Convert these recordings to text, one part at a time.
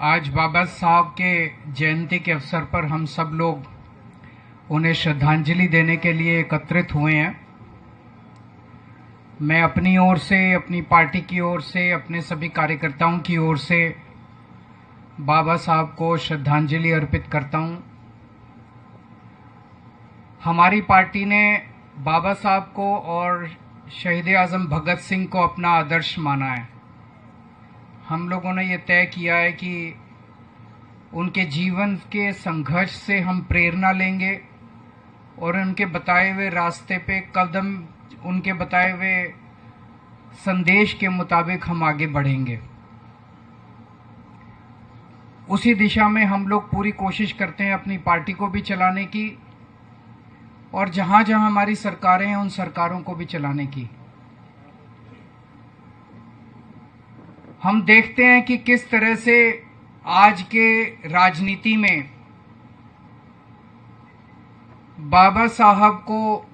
आज बाबा साहब के जयंती के अवसर पर हम सब लोग उन्हें श्रद्धांजलि देने के लिए एकत्रित हुए हैं। मैं अपनी ओर से, अपनी पार्टी की ओर से, अपने सभी कार्यकर्ताओं की ओर से बाबा साहब को श्रद्धांजलि अर्पित करता हूं। हमारी पार्टी ने बाबा साहब को और शहीद आजम भगत सिंह को अपना आदर्श माना है। हम लोगों ने ये तय किया है कि उनके जीवन के संघर्ष से हम प्रेरणा लेंगे और उनके बताए हुए रास्ते पे कदम, उनके बताए हुए संदेश के मुताबिक हम आगे बढ़ेंगे। उसी दिशा में हम लोग पूरी कोशिश करते हैं अपनी पार्टी को भी चलाने की और जहां जहां हमारी सरकारें हैं उन सरकारों को भी चलाने की। हम देखते हैं कि किस तरह से आज के राजनीति में बाबा साहब को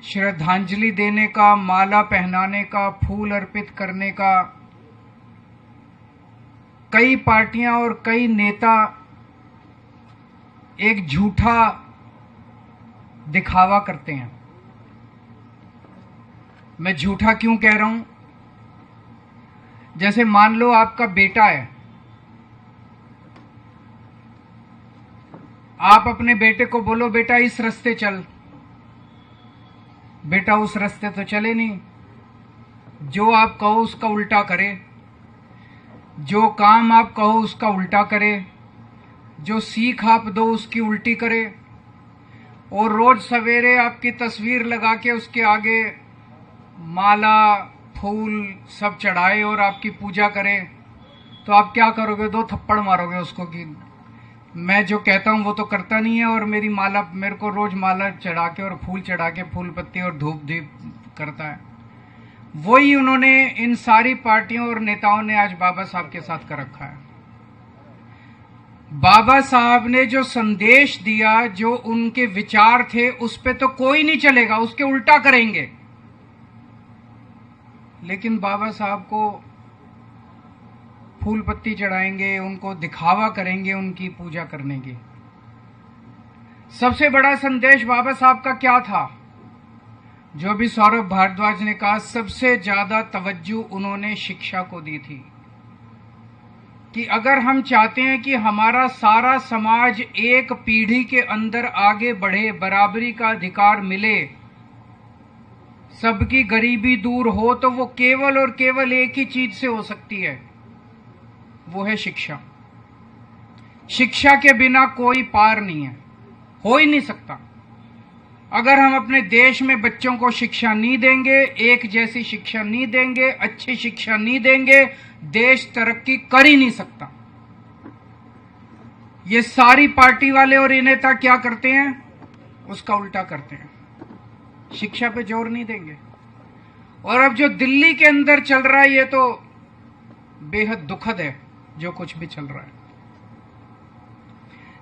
श्रद्धांजलि देने का, माला पहनाने का, फूल अर्पित करने का कई पार्टियां और कई नेता एक झूठा दिखावा करते हैं। मैं झूठा क्यों कह रहा हूं? जैसे मान लो आपका बेटा है, आप अपने बेटे को बोलो बेटा इस रास्ते चल, बेटा उस रास्ते तो चले नहीं। जो आप कहो उसका उल्टा करे, जो काम आप कहो उसका उल्टा करे, जो सीख आप दो उसकी उल्टी करे और रोज सवेरे आपकी तस्वीर लगा के उसके आगे माला, फूल सब चढ़ाए और आपकी पूजा करे। तो आप क्या करोगे? 2 थप्पड़ मारोगे उसको कि मैं जो कहता हूं वो तो करता नहीं है और मेरे को रोज माला चढ़ा के और फूल चढ़ा के, फूल पत्ती और धूप दीप करता है। वही उन्होंने, इन सारी पार्टियों और नेताओं ने आज बाबा साहब के साथ कर रखा है। बाबा साहब ने जो संदेश दिया, जो उनके विचार थे, उस पे तो कोई नहीं चलेगा, उसके उल्टा करेंगे। लेकिन बाबा साहब को फूल पत्ती चढ़ाएंगे, उनको दिखावा करेंगे उनकी पूजा करने की। सबसे बड़ा संदेश बाबा साहब का क्या था? जो भी सौरभ भारद्वाज ने कहा, सबसे ज्यादा तवज्जो उन्होंने शिक्षा को दी थी कि अगर हम चाहते हैं कि हमारा सारा समाज एक पीढ़ी के अंदर आगे बढ़े, बराबरी का अधिकार मिले, सबकी गरीबी दूर हो, तो वो केवल और केवल एक ही चीज से हो सकती है, वो है शिक्षा। शिक्षा के बिना कोई पार नहीं है, हो ही नहीं सकता। अगर हम अपने देश में बच्चों को शिक्षा नहीं देंगे, एक जैसी शिक्षा नहीं देंगे, अच्छी शिक्षा नहीं देंगे, देश तरक्की कर ही नहीं सकता। ये सारी पार्टी वाले और ये नेता क्या करते हैं? उसका उल्टा करते हैं, शिक्षा पे जोर नहीं देंगे। और अब जो दिल्ली के अंदर चल रहा है, ये तो बेहद दुखद है जो कुछ भी चल रहा है।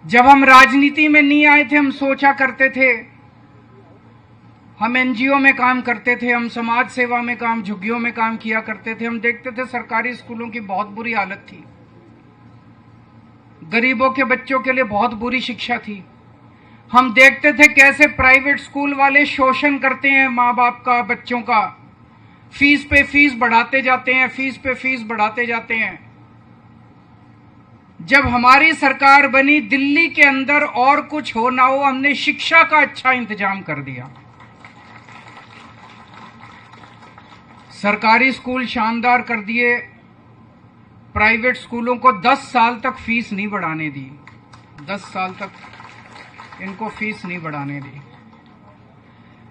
जब हम राजनीति में नहीं आए थे, हम सोचा करते थे, हम एनजीओ में काम करते थे, हम समाज सेवा में काम, झुग्गियों में काम किया करते थे। हम देखते थे सरकारी स्कूलों की बहुत बुरी हालत थी, गरीबों के बच्चों के लिए बहुत बुरी शिक्षा थी। हम देखते थे कैसे प्राइवेट स्कूल वाले शोषण करते हैं माँ बाप का, बच्चों का, फीस पे फीस बढ़ाते जाते हैं, फीस पे फीस बढ़ाते जाते हैं। जब हमारी सरकार बनी, दिल्ली के अंदर और कुछ हो ना हो, हमने शिक्षा का अच्छा इंतजाम कर दिया। सरकारी स्कूल शानदार कर दिए, प्राइवेट स्कूलों को 10 साल तक फीस नहीं बढ़ाने दी, 10 साल तक इनको फीस नहीं बढ़ाने दी।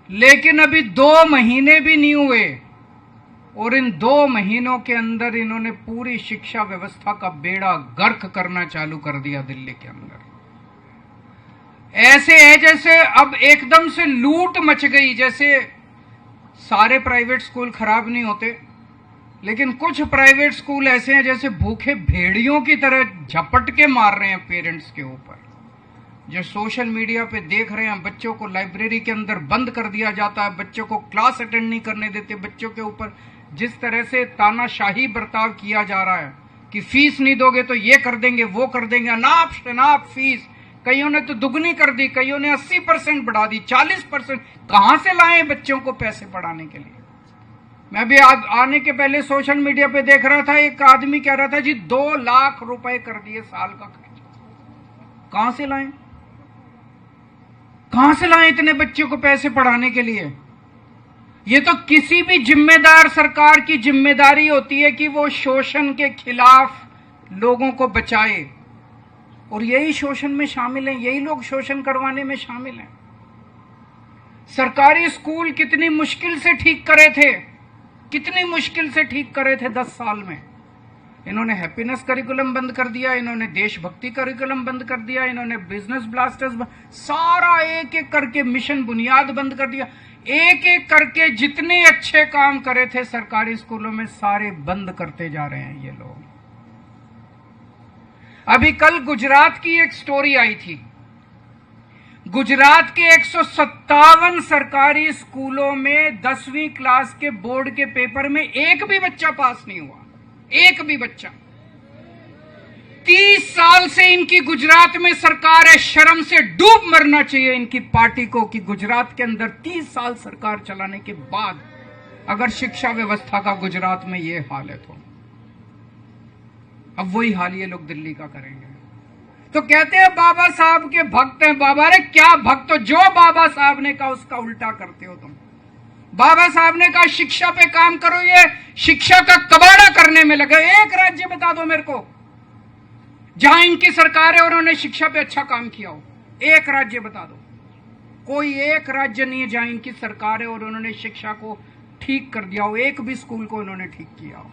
लेकिन अभी 2 महीने भी नहीं हुए और इन 2 महीनों के अंदर इन्होंने पूरी शिक्षा व्यवस्था का बेड़ा गर्क करना चालू कर दिया दिल्ली के अंदर। ऐसे है जैसे अब एकदम से लूट मच गई। जैसे सारे प्राइवेट स्कूल खराब नहीं होते, लेकिन कुछ प्राइवेट स्कूल ऐसे हैं जैसे भूखे भेड़ियों की तरह झपट के मार रहे हैं पेरेंट्स के ऊपर। जो सोशल मीडिया पे देख रहे हैं, बच्चों को लाइब्रेरी के अंदर बंद कर दिया जाता है, बच्चों को क्लास अटेंड नहीं करने देते, बच्चों के ऊपर जिस तरह से तानाशाही बर्ताव किया जा रहा है, कि फीस नहीं दोगे तो ये कर देंगे, वो कर देंगे, अनाप शनाप फीस। कईयों ने तो दुगनी कर दी, कईयों ने 80% बढ़ा दी, 40%। कहां से लाए बच्चों को पैसे पढ़ाने के लिए? मैं भी आने के पहले सोशल मीडिया पे देख रहा था, एक आदमी कह रहा था जी 2 लाख रुपए कर दिए साल का खर्च। कहां से लाए, कहां से लाए इतने बच्चों को पैसे पढ़ाने के लिए? ये तो किसी भी जिम्मेदार सरकार की जिम्मेदारी होती है कि वो शोषण के खिलाफ लोगों को बचाए, और यही शोषण में शामिल हैं, यही लोग शोषण करवाने में शामिल हैं। सरकारी स्कूल कितनी मुश्किल से ठीक करे थे, कितनी मुश्किल से ठीक करे थे 10 साल में। इन्होंने हैप्पीनेस करिकुलम बंद कर दिया, इन्होंने देशभक्ति करिकुलम बंद कर दिया, इन्होंने बिजनेस ब्लास्टर्स सारा एक एक करके मिशन बुनियाद बंद कर दिया। एक एक करके जितने अच्छे काम करे थे सरकारी स्कूलों में सारे बंद करते जा रहे हैं ये लोग। अभी कल गुजरात की एक स्टोरी आई थी। गुजरात के 157 सरकारी स्कूलों में 10वीं क्लास के बोर्ड के पेपर में एक भी बच्चा पास नहीं हुआ, एक भी बच्चा। 30 साल से इनकी गुजरात में सरकार है, शर्म से डूब मरना चाहिए इनकी पार्टी को कि गुजरात के अंदर 30 साल सरकार चलाने के बाद अगर शिक्षा व्यवस्था का गुजरात में ये हाल है तो अब वही हाल ये लोग दिल्ली का करेंगे। तो कहते हैं बाबा साहब के भक्त हैं। बाबा रे क्या भक्त हो, जो बाबा साहब ने कहा उसका उल्टा करते हो तुम। बाबा साहब ने कहा शिक्षा पे काम करो, ये शिक्षा का कबाड़ा करने में लगे। एक राज्य बता दो मेरे को जहां इनकी सरकार है उन्होंने शिक्षा पे अच्छा काम किया हो, एक राज्य बता दो। कोई एक राज्य नहीं है जहां इनकी सरकार है और उन्होंने शिक्षा को ठीक कर दिया हो, एक भी स्कूल को उन्होंने ठीक किया हो।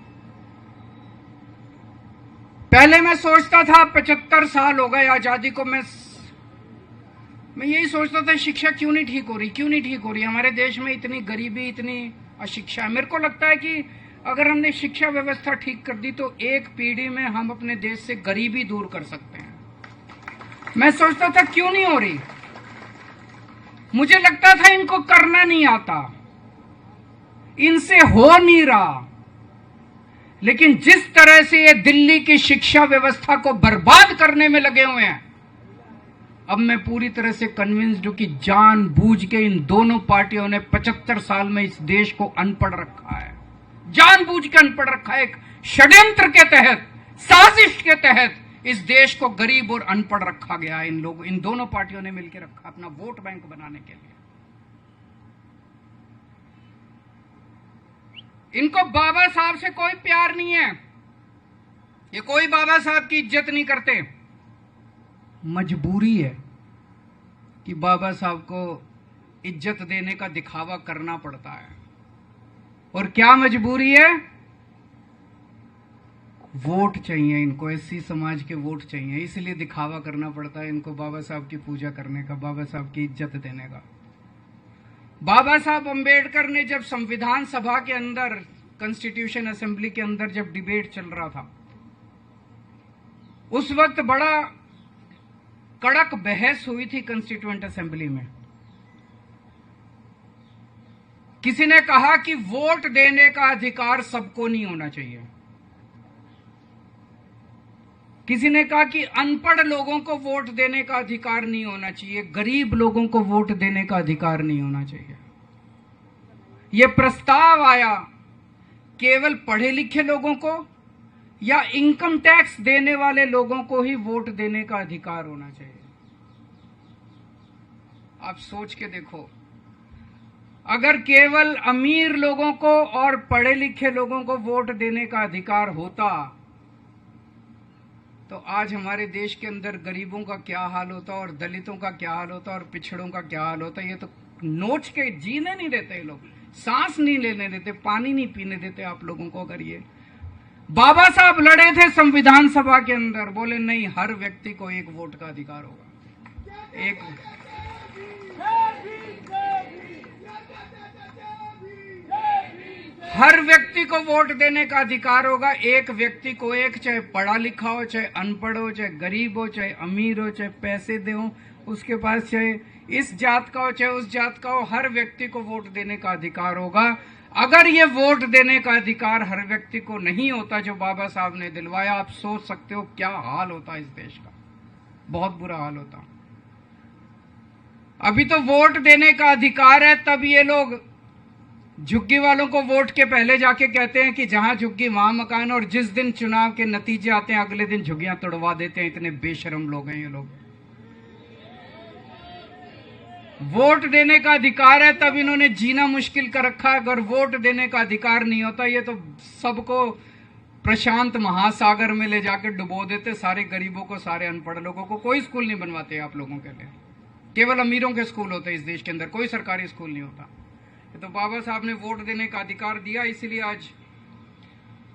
पहले मैं सोचता था 75 साल हो गए आजादी को, मैं यही सोचता था शिक्षा क्यों नहीं ठीक हो रही, क्यों नहीं ठीक हो रही। हमारे देश में इतनी गरीबी, इतनी अशिक्षा है। मेरे को लगता है कि अगर हमने शिक्षा व्यवस्था ठीक कर दी तो एक पीढ़ी में हम अपने देश से गरीबी दूर कर सकते हैं। मैं सोचता था क्यों नहीं हो रही, मुझे लगता था इनको करना नहीं आता, इनसे हो नहीं रहा। लेकिन जिस तरह से ये दिल्ली की शिक्षा व्यवस्था को बर्बाद करने में लगे हुए हैं, अब मैं पूरी तरह से कन्विंस्ड हूं कि जानबूझ के इन दोनों पार्टियों ने 75 साल में इस देश को अनपढ़ रखा है, जानबूझ के अनपढ़ रखा है। एक षड्यंत्र के तहत, साजिश के तहत इस देश को गरीब और अनपढ़ रखा गया है। इन दोनों पार्टियों ने मिलकर रखा अपना वोट बैंक बनाने के लिए। इनको बाबा साहब से कोई प्यार नहीं है, ये कोई बाबा साहब की इज्जत नहीं करते। मजबूरी है कि बाबा साहब को इज्जत देने का दिखावा करना पड़ता है। और क्या मजबूरी है? वोट चाहिए इनको, एससी समाज के वोट चाहिए, इसलिए दिखावा करना पड़ता है इनको बाबा साहब की पूजा करने का, बाबा साहब की इज्जत देने का। बाबा साहब अंबेडकर ने जब संविधान सभा के अंदर, कॉन्स्टिट्यूशन असेंबली के अंदर जब डिबेट चल रहा था, उस वक्त बड़ा कड़क बहस हुई थी कॉन्स्टिट्यूएंट असेंबली में। किसी ने कहा कि वोट देने का अधिकार सबको नहीं होना चाहिए, किसी ने कहा कि अनपढ़ लोगों को वोट देने का अधिकार नहीं होना चाहिए, गरीब लोगों को वोट देने का अधिकार नहीं होना चाहिए। यह प्रस्ताव आया केवल पढ़े लिखे लोगों को या इनकम टैक्स देने वाले लोगों को ही वोट देने का अधिकार होना चाहिए। आप सोच के देखो, अगर केवल अमीर लोगों को और पढ़े लिखे लोगों को वोट देने का अधिकार होता तो आज हमारे देश के अंदर गरीबों का क्या हाल होता और दलितों का क्या हाल होता और पिछड़ों का क्या हाल होता। ये तो नोच के जीने नहीं देते, ये लोग सांस नहीं लेने देते, पानी नहीं पीने देते आप लोगों को। अगर ये बाबा साहब लड़े थे संविधान सभा के अंदर, बोले नहीं, हर व्यक्ति को एक वोट का अधिकार होगा, एक हर व्यक्ति को वोट देने का अधिकार होगा। एक व्यक्ति को एक, चाहे पढ़ा लिखा हो, चाहे अनपढ़ हो, चाहे गरीब हो, चाहे अमीर हो, चाहे पैसे दे हो उसके पास, चाहे इस जात का हो चाहे उस जात का हो, हर व्यक्ति को वोट देने का अधिकार होगा। अगर ये वोट देने का अधिकार हर व्यक्ति को नहीं होता जो बाबा साहब ने दिलवाया, आप सोच सकते हो क्या हाल होता इस देश का। बहुत बुरा हाल होता। अभी तो वोट देने का अधिकार है, तब ये लोग झुग्गी वालों को वोट के पहले जाके कहते हैं कि जहां झुग्गी वहां मकान, और जिस दिन चुनाव के नतीजे आते हैं अगले दिन झुग्गियां तोड़वा देते हैं। इतने बेशर्म लोग हैं ये लोग। वोट देने का अधिकार है तब इन्होंने जीना मुश्किल कर रखा है। अगर वोट देने का अधिकार नहीं होता, ये तो सबको प्रशांत महासागर में ले जाकर डुबो देते, सारे गरीबों को, सारे अनपढ़ लोगों को। कोई स्कूल नहीं बनवाते आप लोगों के लिए, केवल अमीरों के स्कूल होते हैं इस देश के अंदर, कोई सरकारी स्कूल नहीं होता। तो बाबा साहब ने वोट देने का अधिकार दिया, इसलिए आज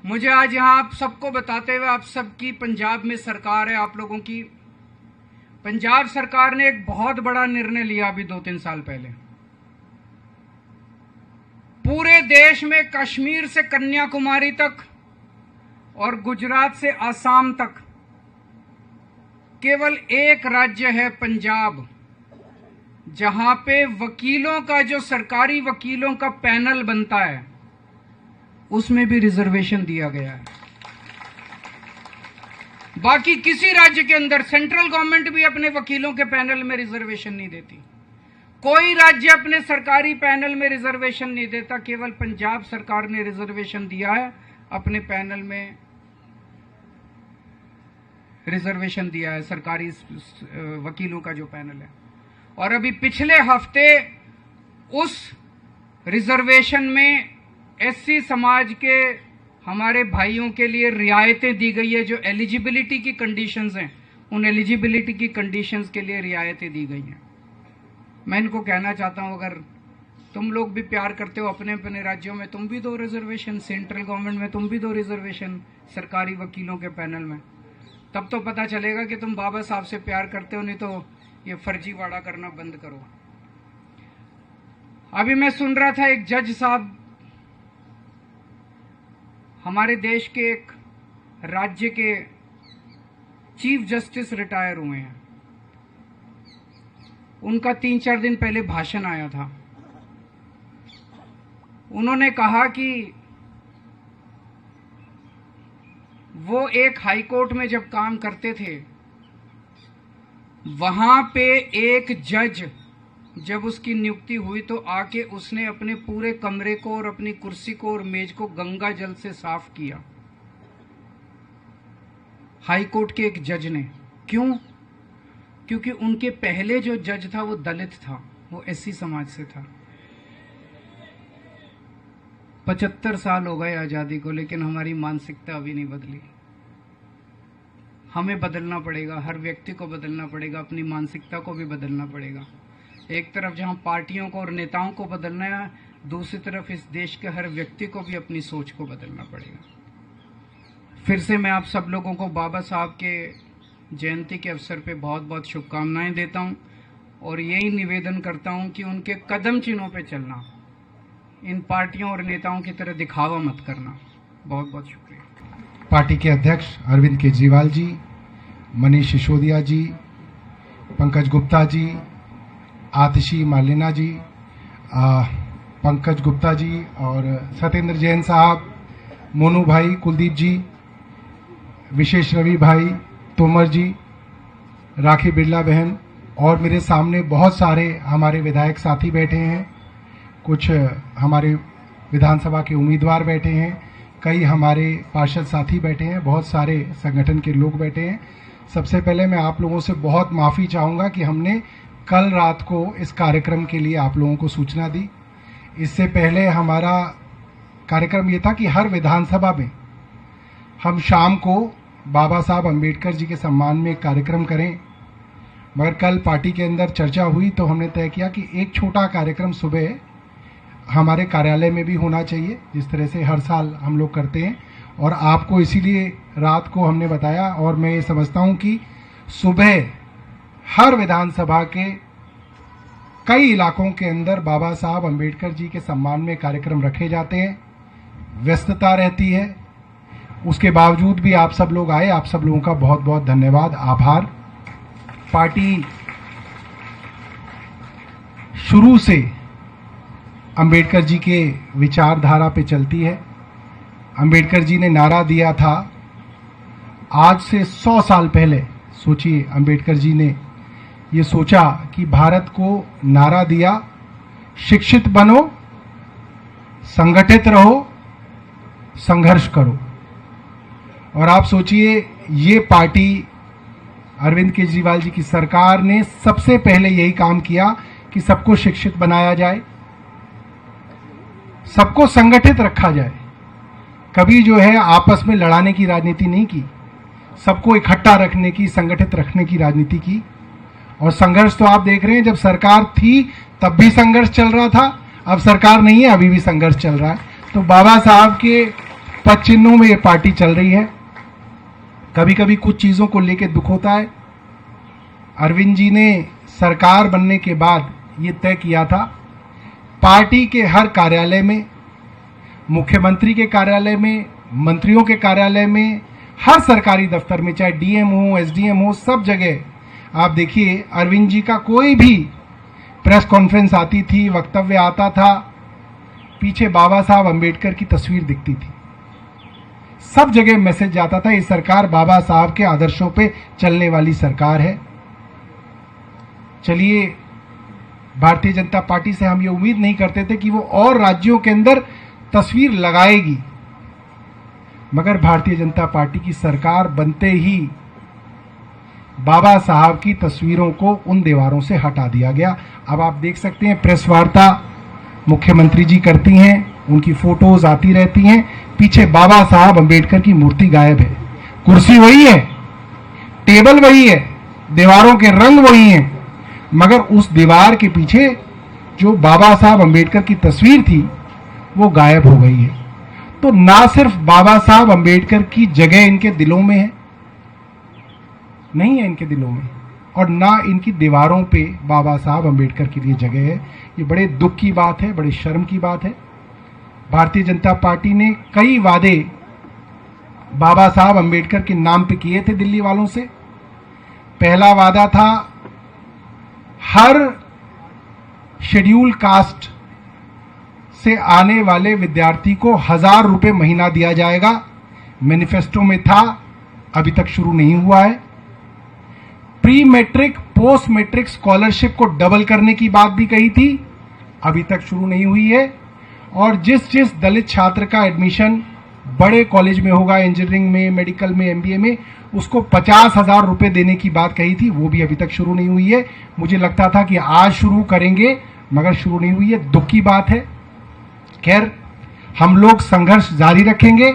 मुझे यहाँ आप सबको बताते हुए, आप सबकी पंजाब में सरकार है, आप लोगों की पंजाब सरकार ने एक बहुत बड़ा निर्णय लिया अभी 2-3 साल पहले। पूरे देश में कश्मीर से कन्याकुमारी तक और गुजरात से आसाम तक केवल एक राज्य है पंजाब, जहां पे वकीलों का, जो सरकारी वकीलों का पैनल बनता है, उसमें भी रिजर्वेशन दिया गया है। बाकी किसी राज्य के अंदर सेंट्रल गवर्नमेंट भी अपने वकीलों के पैनल में रिजर्वेशन नहीं देती। कोई राज्य अपने सरकारी पैनल में रिजर्वेशन नहीं देता। केवल पंजाब सरकार ने रिजर्वेशन दिया है, अपने पैनल में रिजर्वेशन दिया है, सरकारी वकीलों का जो पैनल है। और अभी पिछले हफ्ते उस रिजर्वेशन में एससी समाज के हमारे भाइयों के लिए रियायतें दी गई है। जो एलिजिबिलिटी की कंडीशंस हैं, उन एलिजिबिलिटी की कंडीशंस के लिए रियायतें दी गई हैं। मैं इनको कहना चाहता हूं, अगर तुम लोग भी प्यार करते हो अपने अपने राज्यों में, तुम भी दो रिजर्वेशन, सेंट्रल गवर्नमेंट में तुम भी दो रिजर्वेशन सरकारी वकीलों के पैनल में। तब तो पता चलेगा कि तुम बाबा साहब से प्यार करते हो, नहीं तो ये फर्जीवाड़ा करना बंद करो। अभी मैं सुन रहा था, एक जज साहब हमारे देश के एक राज्य के चीफ जस्टिस रिटायर हुए हैं। उनका 3-4 दिन पहले भाषण आया था। उन्होंने कहा कि वो एक हाई कोर्ट में जब काम करते थे, वहां पे एक जज जब उसकी नियुक्ति हुई तो आके उसने अपने पूरे कमरे को और अपनी कुर्सी को और मेज को गंगा जल से साफ किया। हाई कोर्ट के एक जज ने। क्यों? क्योंकि उनके पहले जो जज था वो दलित था, वो एससी समाज से था। 75 साल हो गए आजादी को, लेकिन हमारी मानसिकता अभी नहीं बदली। हमें बदलना पड़ेगा, हर व्यक्ति को बदलना पड़ेगा, अपनी मानसिकता को भी बदलना पड़ेगा। एक तरफ जहां पार्टियों को और नेताओं को बदलना है, दूसरी तरफ इस देश के हर व्यक्ति को भी अपनी सोच को बदलना पड़ेगा। फिर से मैं आप सब लोगों को बाबा साहब के जयंती के अवसर पे बहुत बहुत शुभकामनाएं देता हूं और यही निवेदन करता हूं कि उनके कदम चिन्हों पे चलना, इन पार्टियों और नेताओं की तरह दिखावा मत करना। बहुत बहुत शुक्रिया। पार्टी के अध्यक्ष अरविंद केजरीवाल जी, मनीष सिसोदिया जी, पंकज गुप्ता जी, आतिशी मालिना जी, पंकज गुप्ता जी और सत्येंद्र जैन साहब, मोनू भाई, कुलदीप जी, विशेष रवि भाई, तोमर जी, राखी बिरला बहन, और मेरे सामने बहुत सारे हमारे विधायक साथी बैठे हैं। कुछ हमारे विधानसभा के उम्मीदवार बैठे हैं, कई हमारे पार्षद साथी बैठे हैं, बहुत सारे संगठन के लोग बैठे हैं। सबसे पहले मैं आप लोगों से बहुत माफ़ी चाहूँगा कि हमने कल रात को इस कार्यक्रम के लिए आप लोगों को सूचना दी। इससे पहले हमारा कार्यक्रम ये था कि हर विधानसभा में हम शाम को बाबा साहब अम्बेडकर जी के सम्मान में एक कार्यक्रम करें, मगर कल पार्टी के अंदर चर्चा हुई तो हमने तय किया कि एक छोटा कार्यक्रम सुबह हमारे कार्यालय में भी होना चाहिए, जिस तरह से हर साल हम लोग करते हैं। और आपको इसीलिए रात को हमने बताया, और मैं ये समझता हूँ कि सुबह हर विधानसभा के कई इलाकों के अंदर बाबा साहब अम्बेडकर जी के सम्मान में कार्यक्रम रखे जाते हैं। व्यस्तता रहती है, उसके बावजूद भी आप सब लोग आए, आप सब लोगों का बहुत बहुत धन्यवाद, आभार। पार्टी शुरू से अंबेडकर जी के विचारधारा पे चलती है। अंबेडकर जी ने नारा दिया था आज से 100 साल पहले। सोचिए, अंबेडकर जी ने ये सोचा कि भारत को नारा दिया, शिक्षित बनो, संगठित रहो, संघर्ष करो। और आप सोचिए, ये पार्टी अरविंद केजरीवाल जी की सरकार ने सबसे पहले यही काम किया कि सबको शिक्षित बनाया जाए, सबको संगठित रखा जाए। कभी जो है आपस में लड़ाने की राजनीति नहीं की, सबको इकट्ठा रखने की, संगठित रखने की राजनीति की। और संघर्ष तो आप देख रहे हैं, जब सरकार थी तब भी संघर्ष चल रहा था, अब सरकार नहीं है अभी भी संघर्ष चल रहा है। तो बाबा साहब के पद चिन्हों में ये पार्टी चल रही है। कभी कभी कुछ चीजों को लेकर दुख होता है। अरविंद जी ने सरकार बनने के बाद ये तय किया था, पार्टी के हर कार्यालय में, मुख्यमंत्री के कार्यालय में, मंत्रियों के कार्यालय में, हर सरकारी दफ्तर में, चाहे डीएम हो, एसडीएम हो, सब जगह आप देखिए अरविंद जी का कोई भी प्रेस कॉन्फ्रेंस आती थी, वक्तव्य आता था, पीछे बाबा साहब अंबेडकर की तस्वीर दिखती थी। सब जगह मैसेज जाता था, ये सरकार बाबा साहब के आदर्शों पे चलने वाली सरकार है। चलिए, भारतीय जनता पार्टी से हम ये उम्मीद नहीं करते थे कि वो और राज्यों के अंदर तस्वीर लगाएगी, मगर भारतीय जनता पार्टी की सरकार बनते ही बाबा साहब की तस्वीरों को उन दीवारों से हटा दिया गया। अब आप देख सकते हैं, प्रेस वार्ता मुख्यमंत्री जी करती हैं, उनकी फोटोज आती रहती हैं, पीछे बाबा साहब अंबेडकर की मूर्ति गायब है। कुर्सी वही है, टेबल वही है, दीवारों के रंग वही हैं, मगर उस दीवार के पीछे जो बाबा साहब अंबेडकर की तस्वीर थी वो गायब हो गई है। तो ना सिर्फ बाबा साहब अंबेडकर की जगह इनके दिलों में है, नहीं है इनके दिलों में, और ना इनकी दीवारों पे बाबा साहब अंबेडकर के लिए जगह है। ये बड़े दुख की बात है, बड़े शर्म की बात है। भारतीय जनता पार्टी ने कई वादे बाबा साहब अंबेडकर के नाम पे किए थे दिल्ली वालों से। पहला वादा था हर शेड्यूल कास्ट से आने वाले विद्यार्थी को 1000 रुपए महीना दिया जाएगा। मैनिफेस्टो में था, अभी तक शुरू नहीं हुआ है। Pre matric post matric scholarship को डबल करने की बात भी कही थी, अभी तक शुरू नहीं हुई है। और जिस जिस दलित छात्र का एडमिशन बड़े कॉलेज में होगा, इंजीनियरिंग में, मेडिकल में, एमबीए में, उसको 50,000 रुपए देने की बात कही थी, वो भी अभी तक शुरू नहीं हुई है। मुझे लगता था कि आज शुरू करेंगे, मगर शुरू नहीं हुई है। दुख की बात है। खैर, हम लोग संघर्ष जारी रखेंगे।